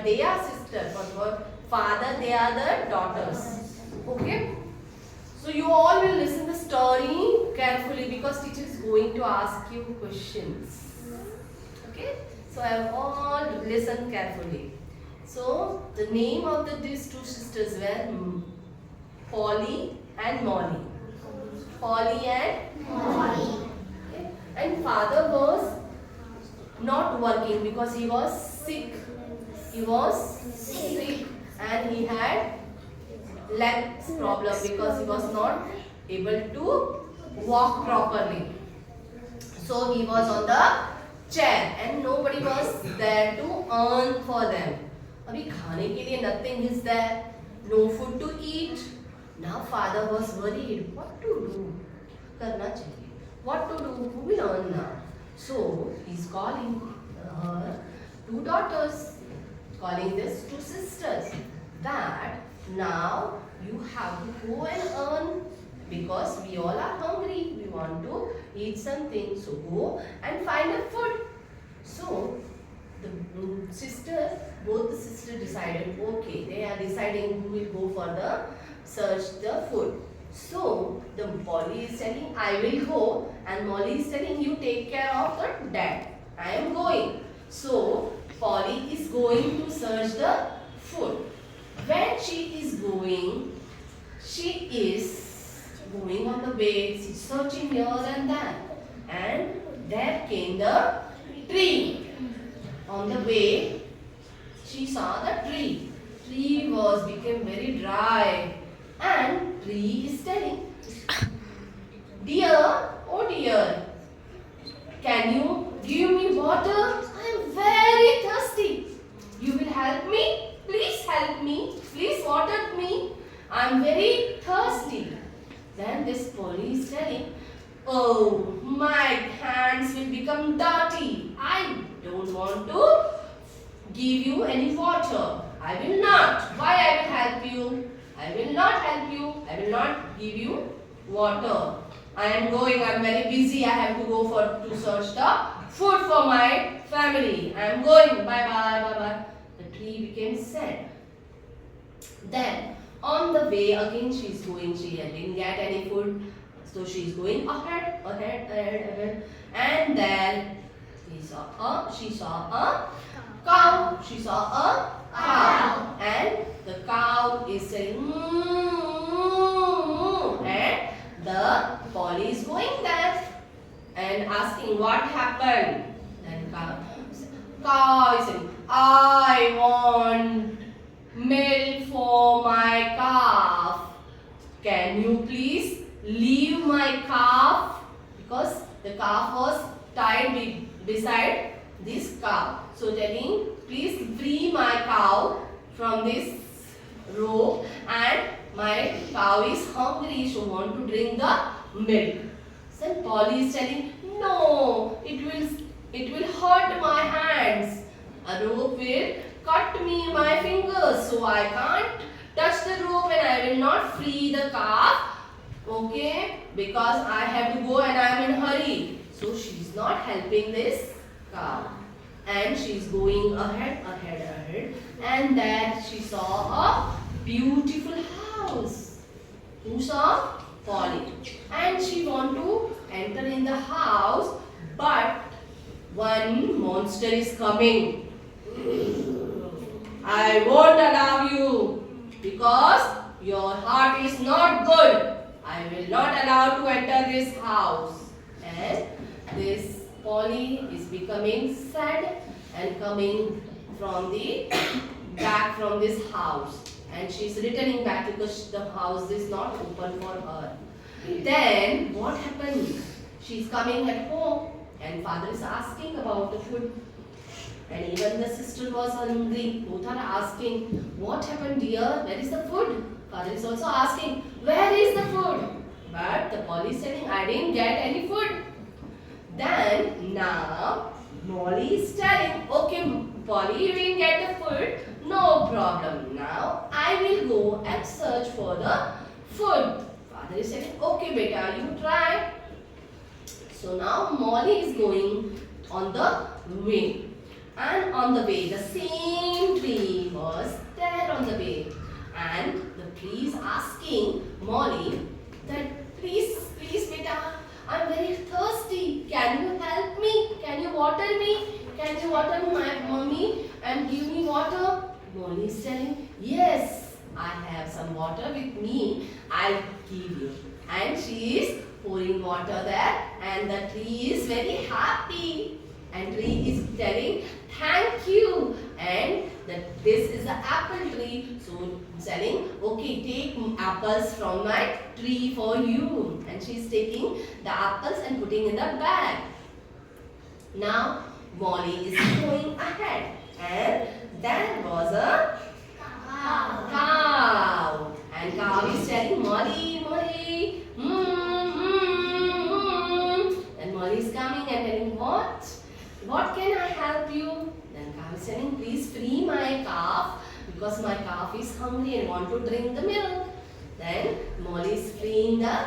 but they are sisters. For father, they are the daughters. Okay? So you all will listen the story carefully because teacher is going to ask you questions. Okay? So I have all listen carefully. So the name of these two sisters were Polly and Molly. Polly and Molly. okay? And father was not working because he was sick. He was sick and he had legs problem because he was not able to walk properly. So he was on the chair and nobody was there to earn for them. अभी खाने के लिए nothing is there, no food to eat. Now father was worried. What to do? करना चाहिए. What to do? Who will earn now? So he's calling her two daughters, calling this two sisters. That now you have to go and earn because we all are hungry. We want to eat something. So go and find a food. So the both the sisters decided, okay, they are deciding who will go for the search the food. So the Polly is telling, I will go, and Molly is telling, you take care of the dad. I am going. So Polly is going to search the food. When she is going on the way, she's searching here and there. And there came the tree. On the way, she saw the tree. Tree became very dry. And tree is telling, dear, oh dear, can you give me water? I am very thirsty. You will help me? Please help me. Please water me. I am very thirsty. Then this Polly is telling, oh, my hands will become dirty. I don't want to give you any water. I will not. Why I will help you? I will not help you. I will not give you water. I am going. I am very busy. I have to go to search the food for my family. I am going. Bye bye. Bye bye. The tree became sad. Then on the way again she is going. She didn't get any food. So she is going ahead. And then she saw a cow. She saw a cow. And the cow is saying and the Polly is going there and asking what happened. Then cow is saying, I want milk for my calf. Can you please leave my calf? Because the calf was tied beside this cow. So telling, please free my cow from this rope, and my cow is hungry, so want to drink the milk. So Polly is telling, no, it will hurt my hands. A rope will cut me my fingers, so I can't touch the rope and I will not free the calf. Okay, because I have to go and I am in hurry. So she is not helping this cow. And she is going ahead. And there she saw a beautiful house. Who saw? Polly. And she want to enter in the house, but one monster is coming. I won't allow you because your heart is not good. I will not allow to enter this house. And this Polly is becoming sad and coming from the back from this house, and she is returning back because the house is not open for her. Then what happened? She is coming at home and father is asking about the food, and even the sister was hungry. Both are asking, what happened dear? Where is the food? Father is also asking, where is the food? But the Polly is saying, I didn't get any food. Then now Molly is telling, okay Polly, you didn't get the food, no problem. Now I will go and search for the food. Father is saying, okay beta, you try. So now Molly is going on the way. And on the way, the same tree was there on the way. And the tree is asking Molly that, please, please, beta, I'm very thirsty. Can you help me? Can you water me? Can you water my mommy and give me water? Molly is telling, yes, I have some water with me. I'll give you. And she is pouring water there, and the tree is very happy. And tree is telling, thank you. And this is the apple tree. So telling, okay, take apples from my tree for you. And she is taking the apples and putting in the bag. Now Molly is going ahead, and there was a cow. And cow is telling Molly, Molly, and Molly is coming and telling, what can I help you? Then cow is telling, please free my calf because my calf is hungry and want to drink the milk. Then Molly is freeing the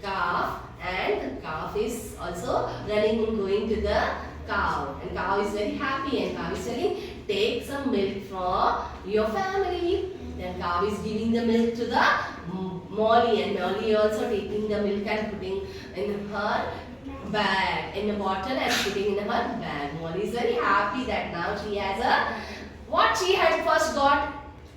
calf, and the calf is also running and going to the cow. And cow is very happy, and cow is telling, take some milk for your family. Then cow is giving the milk to the Molly, and Molly also taking the milk and putting in her bag, in a bottle and putting in her bag. Molly is very happy that now she has what she had first got?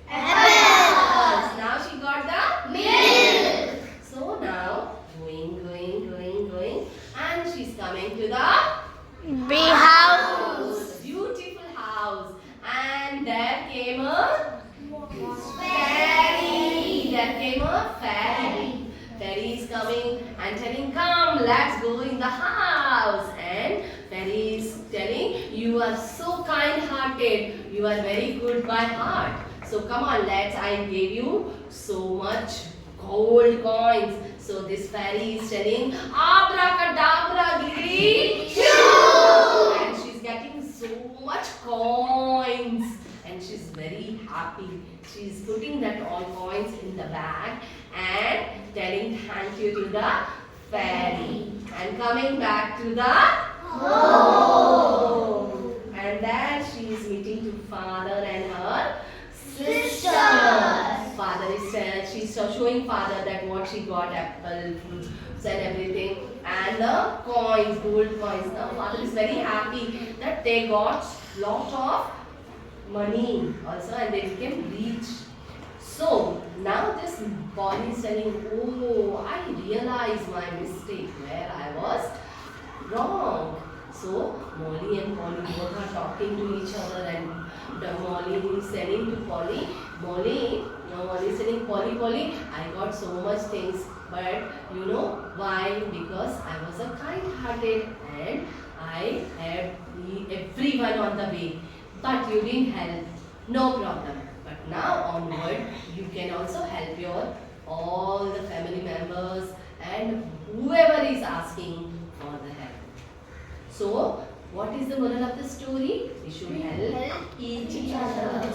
Apples. Now she got the milk. So now going, and she's coming to the bee house. Beautiful house. And there came a fairy. There came a fairy. Fairy is coming and telling, come, let's go in the house. And fairy is telling, you are so kind-hearted. You are very good by heart. So come on, I gave you so much gold coins. So this fairy is telling, abracadabra, giddy, and she's getting so much coins. And she's very happy. She's putting that all coins in the bag and telling thank you to the fairy. And coming back to the home. And there she is meeting to father and her sister. Father is she's showing father that what she got, apple, fruits and everything, and the coins, gold coins. Now father is very happy that they got lot of money also, and they became rich. So now this boy is telling, oh, I realized my mistake where I was wrong. So Molly and Polly both are talking to each other, and Molly is telling to Polly, Molly is telling Polly, Polly, I got so much things, but you know why? Because I was a kind-hearted and I helped everyone on the way. But you didn't help, no problem. But now onward, you can also help your all the family members and whoever is asking for the help. So, what is the moral of the story? We should help each other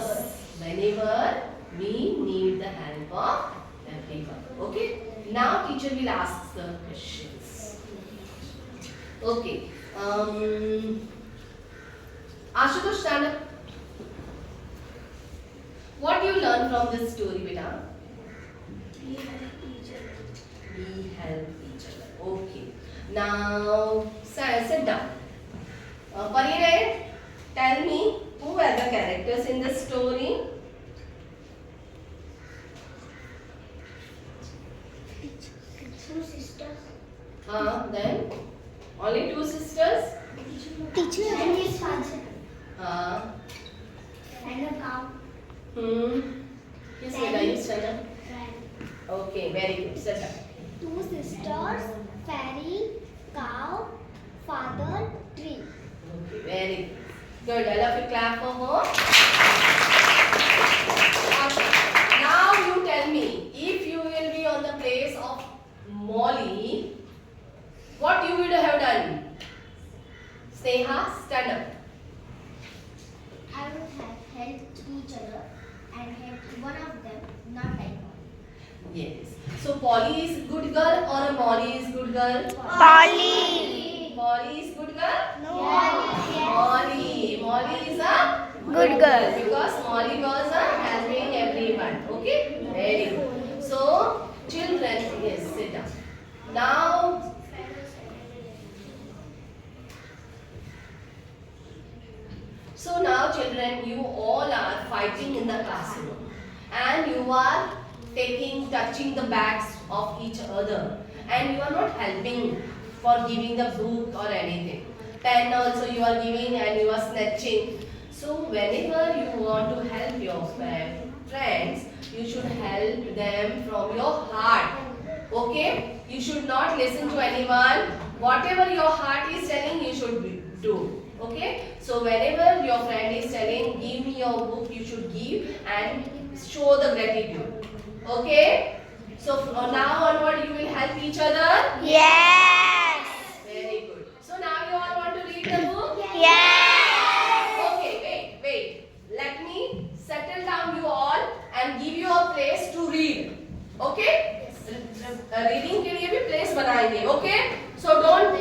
whenever we need the help of everyone. Okay? Now teacher will ask the questions. Okay. Ashutosh, stand up. What do you learn from this story, beta? We help each other. We help each other. Okay. Now, sit down. Parire, tell me who were the characters in the story? Two sisters. Then only two sisters. Teacher and his father. And a cow. Yes, beta, you stand up. Okay, very good. Sit up. Two sisters, fairy, cow, father, tree. Okay, very good. All of you clap for her. Okay. Now you tell me, if you will be on the place of Molly, what you would have done? Sneha, stand up. I would have helped each other and helped one of them, not like one. Yes. So Polly is good girl or Molly is good girl? Polly. Polly is good girl? No. Yes. Molly. Molly is a good girl. Because Molly was helping everyone. Okay, very good. So children, yes, sit down. Now, so now children, you all are fighting in the classroom, and you are touching the bags of each other, and you are not helping for giving the book or anything. Pen also you are giving and you are snatching. So whenever you want to help your friends, you should help them from your heart. Okay? You should not listen to anyone. Whatever your heart is telling, you should do. Okay? So whenever your friend is telling, give me your book, you should give and show the gratitude. Okay? So from now onward, you will help each other. Yes. Very good. So now you all want to read the book? Yes. Okay, wait. Let me settle down you all and give you a place to read. Okay? Reading के लिए भी place बनाएंगे. Okay? So don't